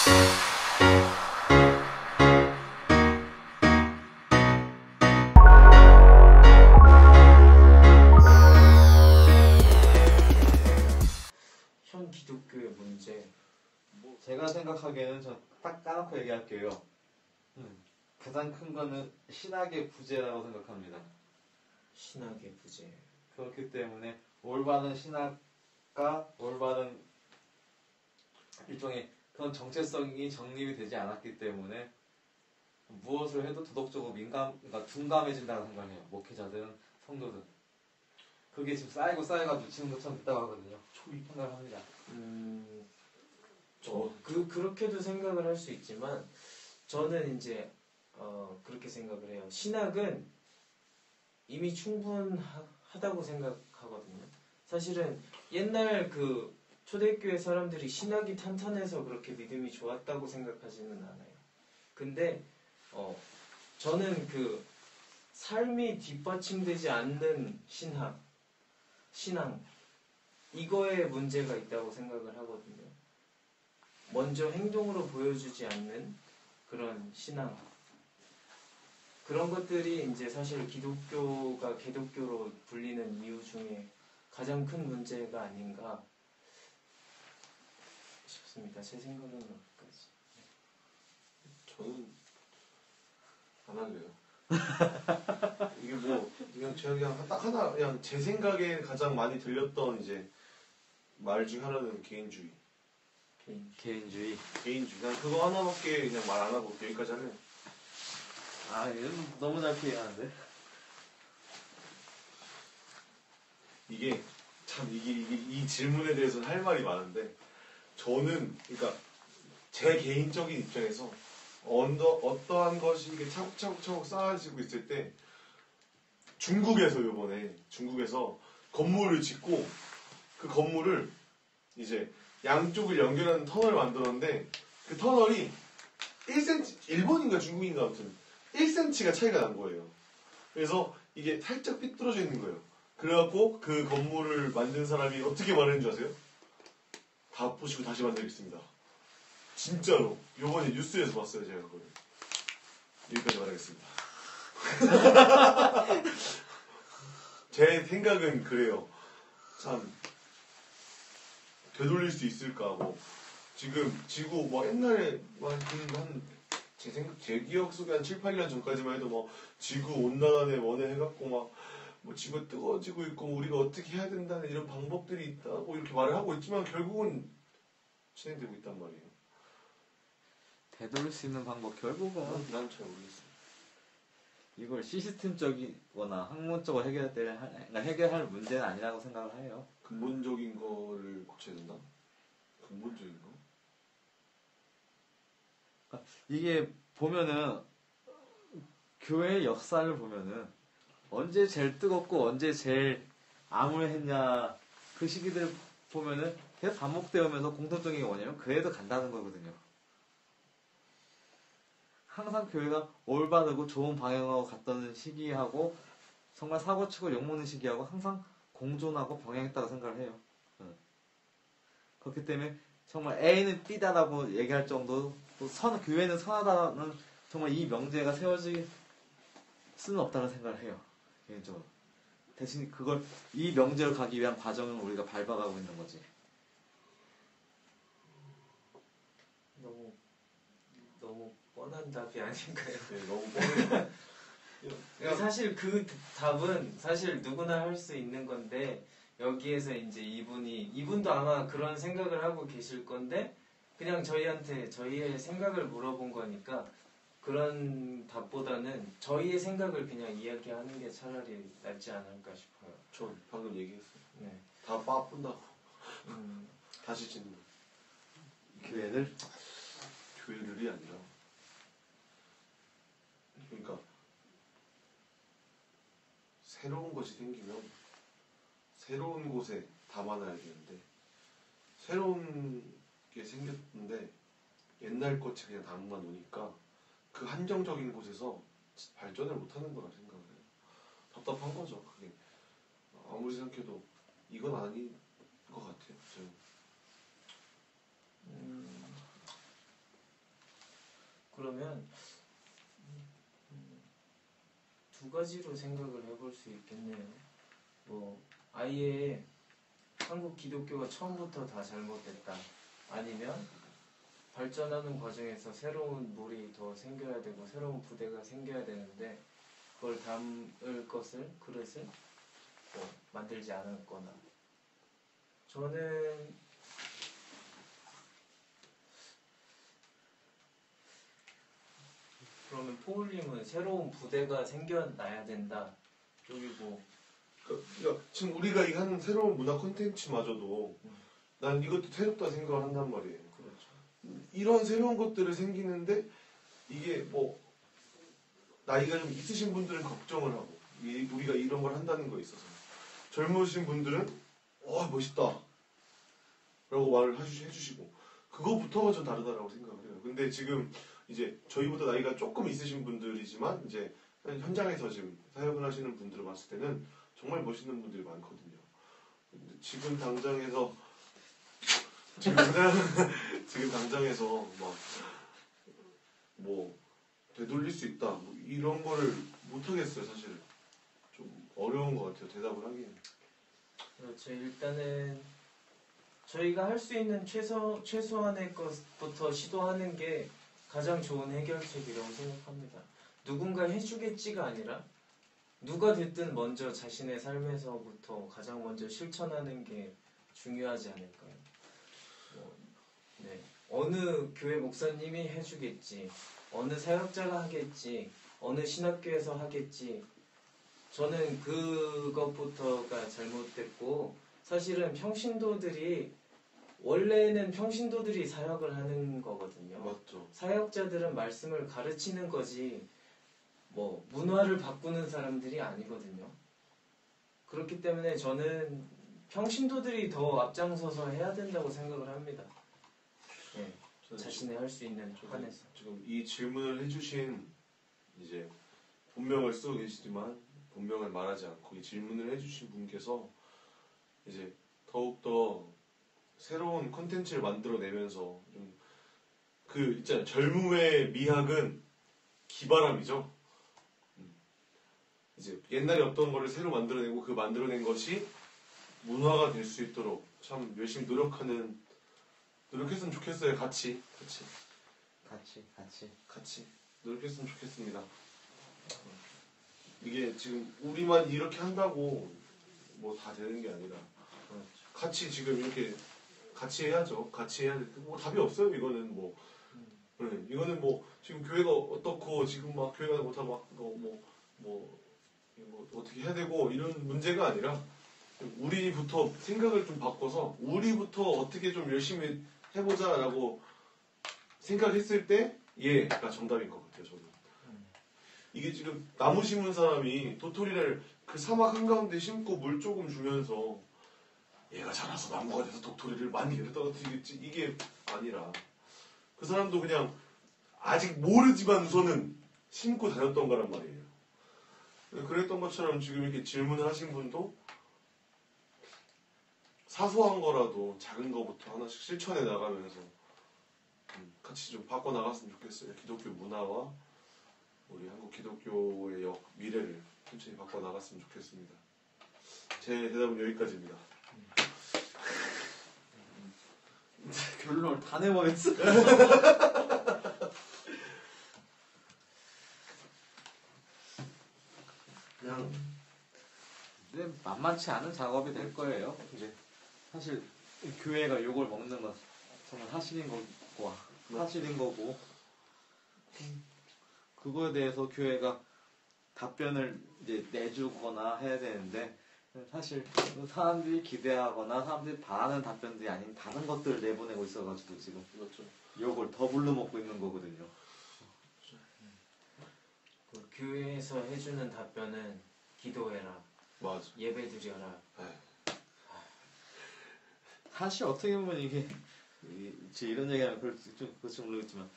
현 기독교의 문제. 제가 생각하기에는 저 딱 까놓고 얘기할게요. 가장 큰 거는 신학의 부재라고 생각합니다. 신학의 부재. 그렇기 때문에 올바른 신학과 올바른 일종의 그런 정체성이 정립이 되지 않았기 때문에 무엇을 해도 도덕적으로 그러니까 둔감해진다고 생각해요. 목회자들은, 성도들. 그게 지금 쌓여가지고 지는 것처럼 있다고 하거든요. 생각을 합니다. 그렇게도 생각을 할 수 있지만 저는 이제 그렇게 생각을 해요. 신학은 이미 충분하다고 생각하거든요. 사실은 옛날 그 초대교회 사람들이 신학이 탄탄해서 그렇게 믿음이 좋았다고 생각하지는 않아요. 근데 저는 그 삶이 뒷받침되지 않는 신앙 이거에 문제가 있다고 생각을 하거든요. 먼저 행동으로 보여주지 않는 그런 신앙, 그런 것들이 이제 사실 기독교가 개독교로 불리는 이유 중에 가장 큰 문제가 아닌가 싶습니다. 제 생각은 여기까지. 저는 안 할래요. 이게 뭐 그냥 제가 그냥 딱 하나 그냥 제 생각에 가장 많이 들렸던 이제 말 중 하나는 개인주의. 개인주의. 그냥 그거 하나밖에 그냥 말 안 하고 여기까지 할래요. 아, 이건 너무 잘 피해가는데. 이게 참 이 질문에 대해서는 할 말이 많은데 저는 그러니까 제 개인적인 입장에서 어떠한 것이 이게 차곡차곡 쌓아지고 있을 때 중국에서 건물을 짓고 그 건물을 이제 양쪽을 연결하는 터널을 만들었는데 그 터널이 1cm, 일본인가 중국인가 아무튼 1cm가 차이가 난 거예요. 그래서 이게 살짝 삐뚤어져 있는 거예요. 그래갖고 그 건물을 만든 사람이 어떻게 말했는지 아세요? 다 부시고 다시 만들겠습니다. 진짜로. 요번에 뉴스에서 봤어요, 제가 그걸. 여기까지 말하겠습니다. 제 생각은 그래요. 참 되돌릴 수 있을까 뭐 지금 지구 뭐 옛날에 제 기억 속에 한 7, 8년 전까지만 해도 뭐 지구 온난화에 원해해갖고 뭐 지구가 뜨거워지고 있고 우리가 어떻게 해야 된다는 이런 방법들이 있다고 이렇게 말을 하고 있지만 결국은 진행되고 있단 말이에요. 되돌릴 수 있는 방법 결국은 난 잘 모르겠어. 이걸 시스템적이거나 학문적으로 해결할 문제는 아니라고 생각을 해요. 근본적인 거를 고쳐야 된다? 근본적인 거? 그러니까 이게 보면은 교회의 역사를 보면은 언제 제일 뜨겁고 언제 제일 암울했냐 그 시기들 보면은 계속 반복되어 오면서 공통적인 게 뭐냐면 그래도 간다는 거거든요. 항상 교회가 올바르고 좋은 방향으로 갔던 시기하고 정말 사고치고 욕먹는 시기하고 항상 공존하고 병행했다고 생각을 해요. 그렇기 때문에 정말 A는 B다라고 얘기할 정도 또 교회는 선하다는 정말 이 명제가 세워질 수는 없다는 생각을 해요. 개인적으로. 대신 이 명제로 가기 위한 과정을 우리가 밟아가고 있는 거지. 너무 뻔한 답이 아닌가요? 네, 너무 뻔해요. 사실 그 답은 사실 누구나 할 수 있는 건데 여기에서 이제 이분도 아마 그런 생각을 하고 계실 건데 그냥 저희한테 저희의 생각을 물어본 거니까 그런 답보다는 저희의 생각을 그냥 이야기하는 게 차라리 낫지 않을까 싶어요. 전 방금 얘기했어요. 네. 다 빠뿐다고. 다시 짓는 교회들이 아니라 그러니까 새로운 것이 생기면 새로운 곳에 담아놔야 되는데 새로운 게 생겼는데 옛날 것에 그냥 담아 놓으니까 그 한정적인 곳에서 발전을 못하는 거라 생각을 해요. 답답한 거죠. 그게 아무리 생각해도 이건 아닌 것 같아요. 저는. 하면 두 가지로 생각을 해볼 수 있겠네요. 뭐 아예 한국 기독교가 처음부터 다 잘못됐다. 아니면 발전하는 과정에서 새로운 물이 더 생겨야 되고 새로운 부대가 생겨야 되는데 그걸 담을 그릇을 뭐 만들지 않았거나. 저는 그러면 포울님은 새로운 부대가 생겨나야 된다 쪽이고. 그러니까 지금 우리가 이 하는 새로운 문화 콘텐츠마저도 난 이것도 새롭다 생각을 한단 말이에요. 그렇죠. 이런 새로운 것들을 생기는데 이게 뭐 나이가 좀 있으신 분들은 걱정을 하고 우리가 이런 걸 한다는 거에 있어서 젊으신 분들은 멋있다 라고 말을 해주시고 그거부터가 좀 다르다라고 생각을 해요. 근데 지금 이제 저희보다 나이가 조금 있으신 분들이지만 이제 현장에서 지금 사역을 하시는 분들을 봤을 때는 정말 멋있는 분들이 많거든요. 근데 지금 당장에서 뭐 되돌릴 수 있다 뭐 이런 거를 못 하겠어요. 사실 좀 어려운 것 같아요. 대답을 하기는. 그렇죠. 일단은 저희가 할 수 있는 최소한의 것부터 시도하는 게 가장 좋은 해결책이라고 생각합니다. 누군가 해주겠지가 아니라 누가 됐든 먼저 자신의 삶에서부터 가장 먼저 실천하는 게 중요하지 않을까요? 네. 어느 교회 목사님이 해주겠지, 어느 사역자가 하겠지, 어느 신학교에서 하겠지. 저는 그것부터가 잘못됐고 사실은 원래는 평신도들이 사역을 하는 거거든요. 맞죠. 사역자들은 말씀을 가르치는 거지 뭐 문화를 바꾸는 사람들이 아니거든요. 그렇기 때문에 저는 평신도들이 더 앞장서서 해야 된다고 생각을 합니다. 네, 자신이 할 수 있는 한에서. 지금 이 질문을 해주신 이제 본명을 쓰고 계시지만 본명을 말하지 않고 이 질문을 해주신 분께서 이제 더욱더 새로운 콘텐츠를 만들어내면서 좀 있잖아요. 젊음의 미학은 기바람이죠. 이제 옛날에 없던 거를 새로 만들어내고 그 만들어낸 것이 문화가 될 수 있도록 참 열심히 노력했으면 좋겠어요. 같이 노력했으면 좋겠습니다. 이게 지금 우리만 이렇게 한다고 뭐 다 되는 게 아니라 같이 지금 이렇게 같이 해야죠. 같이 해야 돼. 뭐 답이 없어요. 이거는 뭐 이거는 뭐 지금 교회가 어떻고 지금 막 교회가 못하고 뭐 어떻게 해야 되고 이런 문제가 아니라 우리부터 생각을 좀 바꿔서 우리부터 어떻게 좀 열심히 해보자라고 생각했을 때 얘가 정답인 것 같아요. 저는 이게 지금 나무 심은 사람이 도토리를 그 사막 한가운데 심고 물 조금 주면서 얘가 자라서 나무가 돼서 도토리를 많이 떨어뜨리겠지 이게 아니라 그 사람도 그냥 아직 모르지만 우선은 심고 다녔던 거란 말이에요. 그랬던 것처럼 지금 이렇게 질문을 하신 분도 사소한 거라도 작은 거부터 하나씩 실천해 나가면서 같이 좀 바꿔나갔으면 좋겠어요. 기독교 문화와 우리 한국 기독교의 미래를 천천히 바꿔나갔으면 좋겠습니다. 제 대답은 여기까지입니다. 결론을 다 내버렸어. 그냥 근데 만만치 않은 작업이 될 거예요. 이제 사실 교회가 욕을 먹는 건 정말 사실인 거고 그거에 대해서 교회가 답변을 이제 내주거나 해야 되는데 사실 사람들이 기대하거나 사람들이 바라는 답변들이 아닌 다른 것들을 내보내고 있어가지고 지금 그렇죠. 욕을 더블로 먹고 있는 거거든요. 그 교회에서 해주는 답변은 기도해라, 맞아. 예배드려라. 사실 어떻게 보면 이게 제 이런 얘기하면 그럴지 모르겠지만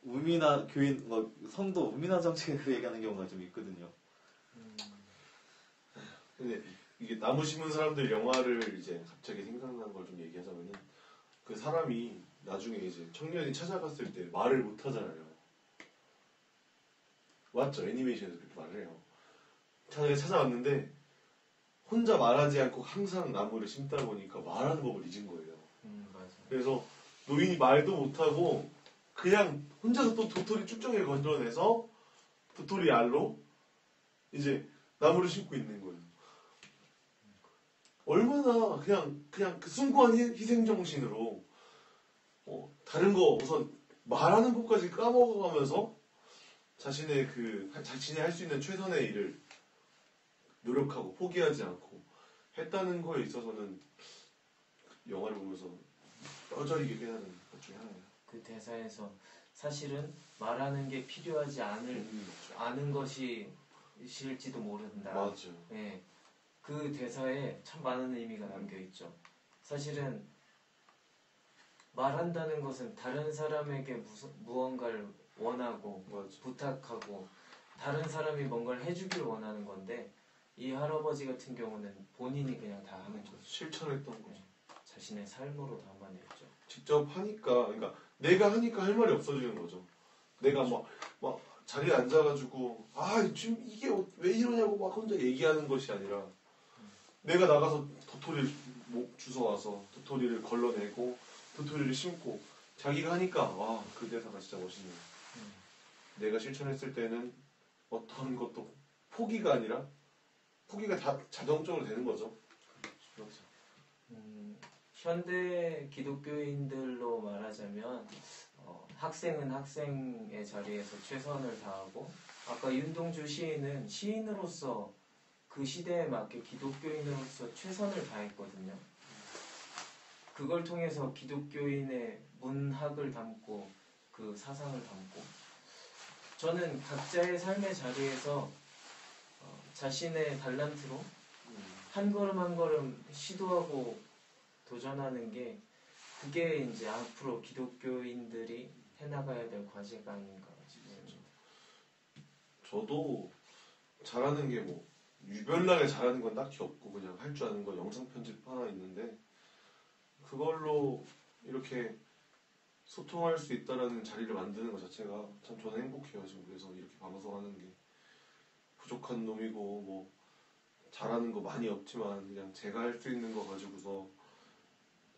우미나 교인 성도 우미나 정책을 얘기하는 경우가 좀 있거든요. 근데 이게 나무 심은 사람들 영화를 이제 갑자기 생각난 걸 좀 얘기하자면은 그 사람이 나중에 이제 청년이 찾아갔을 때 말을 못 하잖아요. 맞죠? 애니메이션에서 그렇게 말을 해요. 자기가 찾아왔는데 혼자 말하지 않고 항상 나무를 심다 보니까 말하는 법을 잊은 거예요. 맞아. 그래서 노인이 말도 못하고 그냥 혼자서 또 도토리 쭉정이를 건드려내서 도토리 알로 이제 나무를 심고 있는 거예요. 얼마나 그냥 그 숭고한 희생 정신으로 다른 거 우선 말하는 것까지 까먹어가면서 자신이 할 수 있는 최선의 일을 노력하고 포기하지 않고 했다는 거에 있어서는 영화를 보면서 뼈저리게 깨닫는 것 중에 하나예요. 그 대사에서 사실은 말하는 게 필요하지 않은 것이실지도 모른다. 맞죠. 예. 그 대사에 참 많은 의미가 담겨 있죠. 사실은 말한다는 것은 다른 사람에게 무언가를 원하고 맞죠. 부탁하고 다른 사람이 뭔가를 해주길 원하는 건데 이 할아버지 같은 경우는 본인이 그냥 다 하는 거죠. 실천했던 거죠. 자신의 삶으로 담아냈죠. 직접 하니까, 그러니까 내가 하니까 할 말이 없어지는 거죠. 내가 막 자리에 앉아가지고 지금 이게 왜 이러냐고 막 혼자 얘기하는 것이 아니라 내가 나가서 도토리를 주워와서 도토리를 걸러내고 도토리를 심고 자기가 하니까 그 대사가 진짜 멋있네요. 내가 실천했을 때는 어떤 것도 포기가 아니라 포기가 다 자동적으로 되는 거죠. 그렇죠. 현대 기독교인들로 말하자면 학생은 학생의 자리에서 최선을 다하고 아까 윤동주 시인은 시인으로서 그 시대에 맞게 기독교인으로서 최선을 다했거든요. 그걸 통해서 기독교인의 문학을 담고 그 사상을 담고 저는 각자의 삶의 자리에서 자신의 달란트로 한 걸음 한 걸음 시도하고 도전하는 게 그게 이제 앞으로 기독교인들이 해나가야 될 과제가 아닌가 싶습니다. 저도 잘하는 게 유별나게 잘하는 건 딱히 없고 그냥 할 줄 아는 건 영상 편집 하나 있는데 그걸로 이렇게 소통할 수 있다라는 자리를 만드는 것 자체가 참 저는 행복해요. 지금 그래서 이렇게 방송하는 게 부족한 놈이고 잘하는 거 많이 없지만 그냥 제가 할 수 있는 거 가지고서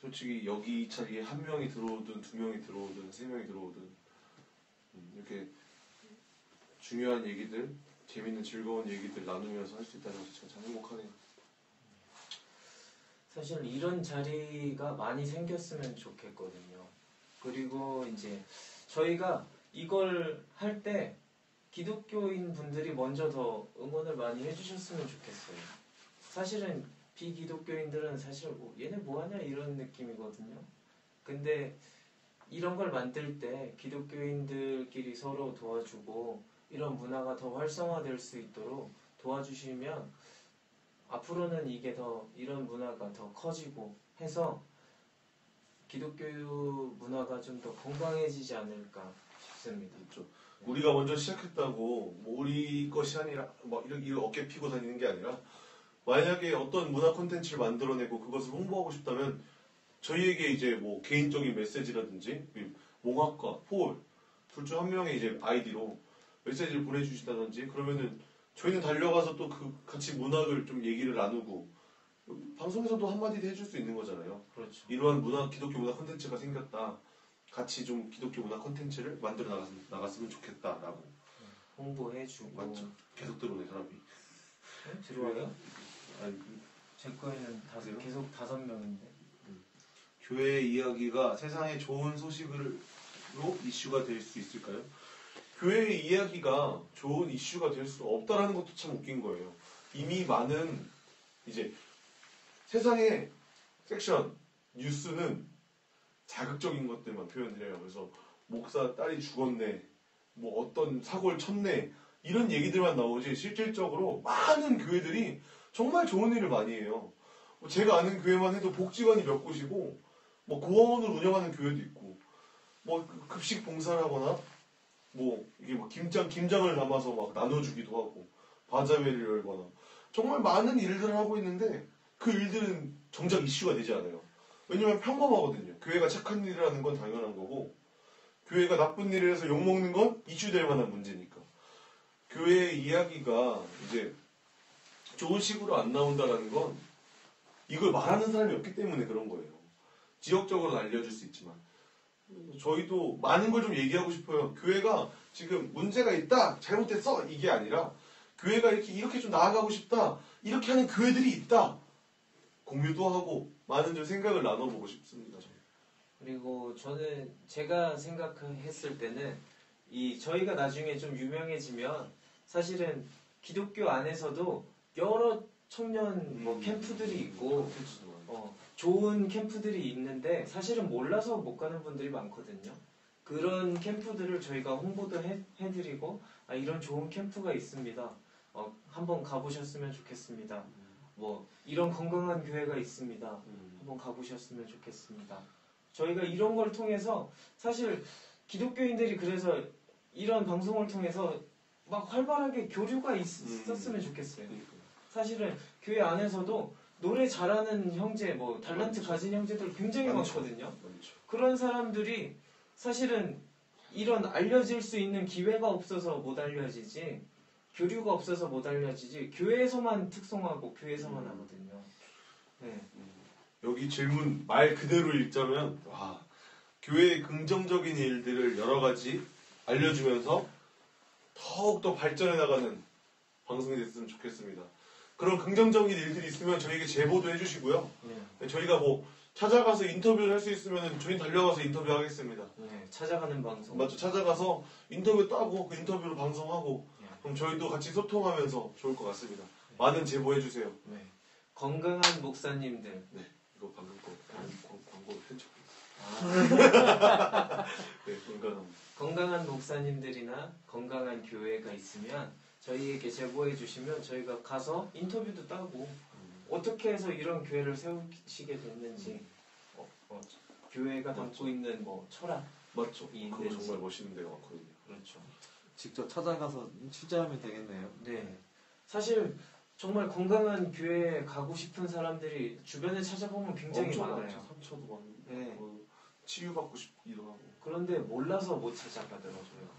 솔직히 여기 이 자리에 한 명이 들어오든 두 명이 들어오든 세 명이 들어오든 이렇게 중요한 얘기들, 재밌는 즐거운 얘기들 나누면서 할 수 있다는 것 자체가 참 행복하네요. 사실 이런 자리가 많이 생겼으면 좋겠거든요. 그리고 이제 저희가 이걸 할 때 기독교인 분들이 먼저 더 응원을 많이 해주셨으면 좋겠어요. 사실은 비기독교인들은 사실 얘네 뭐하냐 이런 느낌이거든요. 근데 이런 걸 만들 때 기독교인들끼리 서로 도와주고 이런 문화가 더 활성화될 수 있도록 도와주시면 앞으로는 이게 이런 문화가 더 커지고 해서 기독교 문화가 좀 더 건강해지지 않을까 싶습니다. 그렇죠. 우리가 먼저 시작했다고 우리 것이 아니라 이렇게 어깨 피고 다니는 게 아니라 만약에 어떤 문화 콘텐츠를 만들어내고 그것을 홍보하고 싶다면 저희에게 이제 개인적인 메시지라든지 몽학과 폴 둘 중 한 명의 이제 아이디로 메시지를 보내주시다든지 그러면은 저희는 달려가서 또 같이 문학을 좀 얘기를 나누고 방송에서도 한마디 해줄 수 있는 거잖아요. 그렇죠. 이러한 기독교 문화 콘텐츠가 생겼다. 같이 좀 기독교 문화 콘텐츠를 만들어 나갔으면 좋겠다라고 홍보해주고. 맞죠. 계속 들어오네 사람이. 들어와요? 아니, 제 거에는 그래요? 계속 5명인데. 교회 이야기가 세상에 좋은 소식으로 이슈가 될 수 있을까요? 교회의 이야기가 좋은 이슈가 될 수 없다라는 것도 참 웃긴 거예요. 이미 많은 이제 세상의 섹션, 뉴스는 자극적인 것들만 표현을 해요. 그래서 목사 딸이 죽었네, 어떤 사고를 쳤네 이런 얘기들만 나오지 실질적으로 많은 교회들이 정말 좋은 일을 많이 해요. 제가 아는 교회만 해도 복지관이 몇 곳이고 고아원을 운영하는 교회도 있고 급식 봉사를 하거나 이게 김장을 담아서 나눠주기도 하고 바자회를 열거나 정말 많은 일들을 하고 있는데 그 일들은 정작 이슈가 되지 않아요. 왜냐면 평범하거든요. 교회가 착한 일을 하는 건 당연한 거고 교회가 나쁜 일을 해서 욕먹는 건 이슈될 만한 문제니까. 교회 이야기가 이제 좋은 식으로 안 나온다라는 건 이걸 말하는 사람이 없기 때문에 그런 거예요. 지역적으로는 알려줄 수 있지만 저희도 많은 걸 좀 얘기하고 싶어요. 교회가 지금 문제가 있다, 잘못했어 이게 아니라 교회가 이렇게 좀 나아가고 싶다, 이렇게 하는 교회들이 있다, 공유도 하고 많은 좀 생각을 나눠보고 싶습니다. 저는. 그리고 저는 제가 생각했을 때는 저희가 나중에 좀 유명해지면 사실은 기독교 안에서도 여러 청년 뭐 캠프들이 있고 좋은 캠프들이 있는데 사실은 몰라서 못 가는 분들이 많거든요. 그런 캠프들을 저희가 홍보도 해드리고 이런 좋은 캠프가 있습니다. 한번 가보셨으면 좋겠습니다. 뭐 이런 건강한 교회가 있습니다. 한번 가보셨으면 좋겠습니다. 저희가 이런 걸 통해서 사실 기독교인들이 그래서 이런 방송을 통해서 막 활발하게 교류가 있었으면 좋겠어요. 사실은 교회 안에서도 노래 잘하는 형제, 뭐 달란트 가진 형제들 굉장히 많거든요. 그런 사람들이 사실은 이런 알려질 수 있는 기회가 없어서 못 알려지지, 교류가 없어서 못 알려지지, 교회에서만 특성하고 교회에서만 하거든요. 네. 여기 질문 말 그대로 읽자면 교회의 긍정적인 일들을 여러 가지 알려주면서 더욱더 발전해 나가는 방송이 됐으면 좋겠습니다. 그런 긍정적인 일들이 있으면 저희에게 제보도 해주시고요. 저희가 뭐 찾아가서 인터뷰를 할 수 있으면 저희 달려가서 인터뷰하겠습니다. 찾아가는 방송. 맞죠. 찾아가서 인터뷰 따고 그 인터뷰로 방송하고 그럼 저희도 같이 소통하면서 좋을 것 같습니다. 많은 제보해주세요. 건강한 목사님들. 이거 방금 거 광고 편집. 건강한 목사님들이나 건강한 교회가 있으면 저희에게 제보해 주시면 저희가 가서 인터뷰도 따고 어떻게 해서 이런 교회를 세우시게 됐는지 교회가 담고 있는 뭐 철학 맞죠. 그거 정말 멋있는 데가 많거든요. 그렇죠. 직접 찾아가서 취재하면 되겠네요. 네. 사실 정말 건강한 교회에 가고 싶은 사람들이 주변에 찾아보면 굉장히 많아요. 상처도 많고 네. 치유받고 싶기도 하고. 그런데 몰라서 못 찾아가더라고요.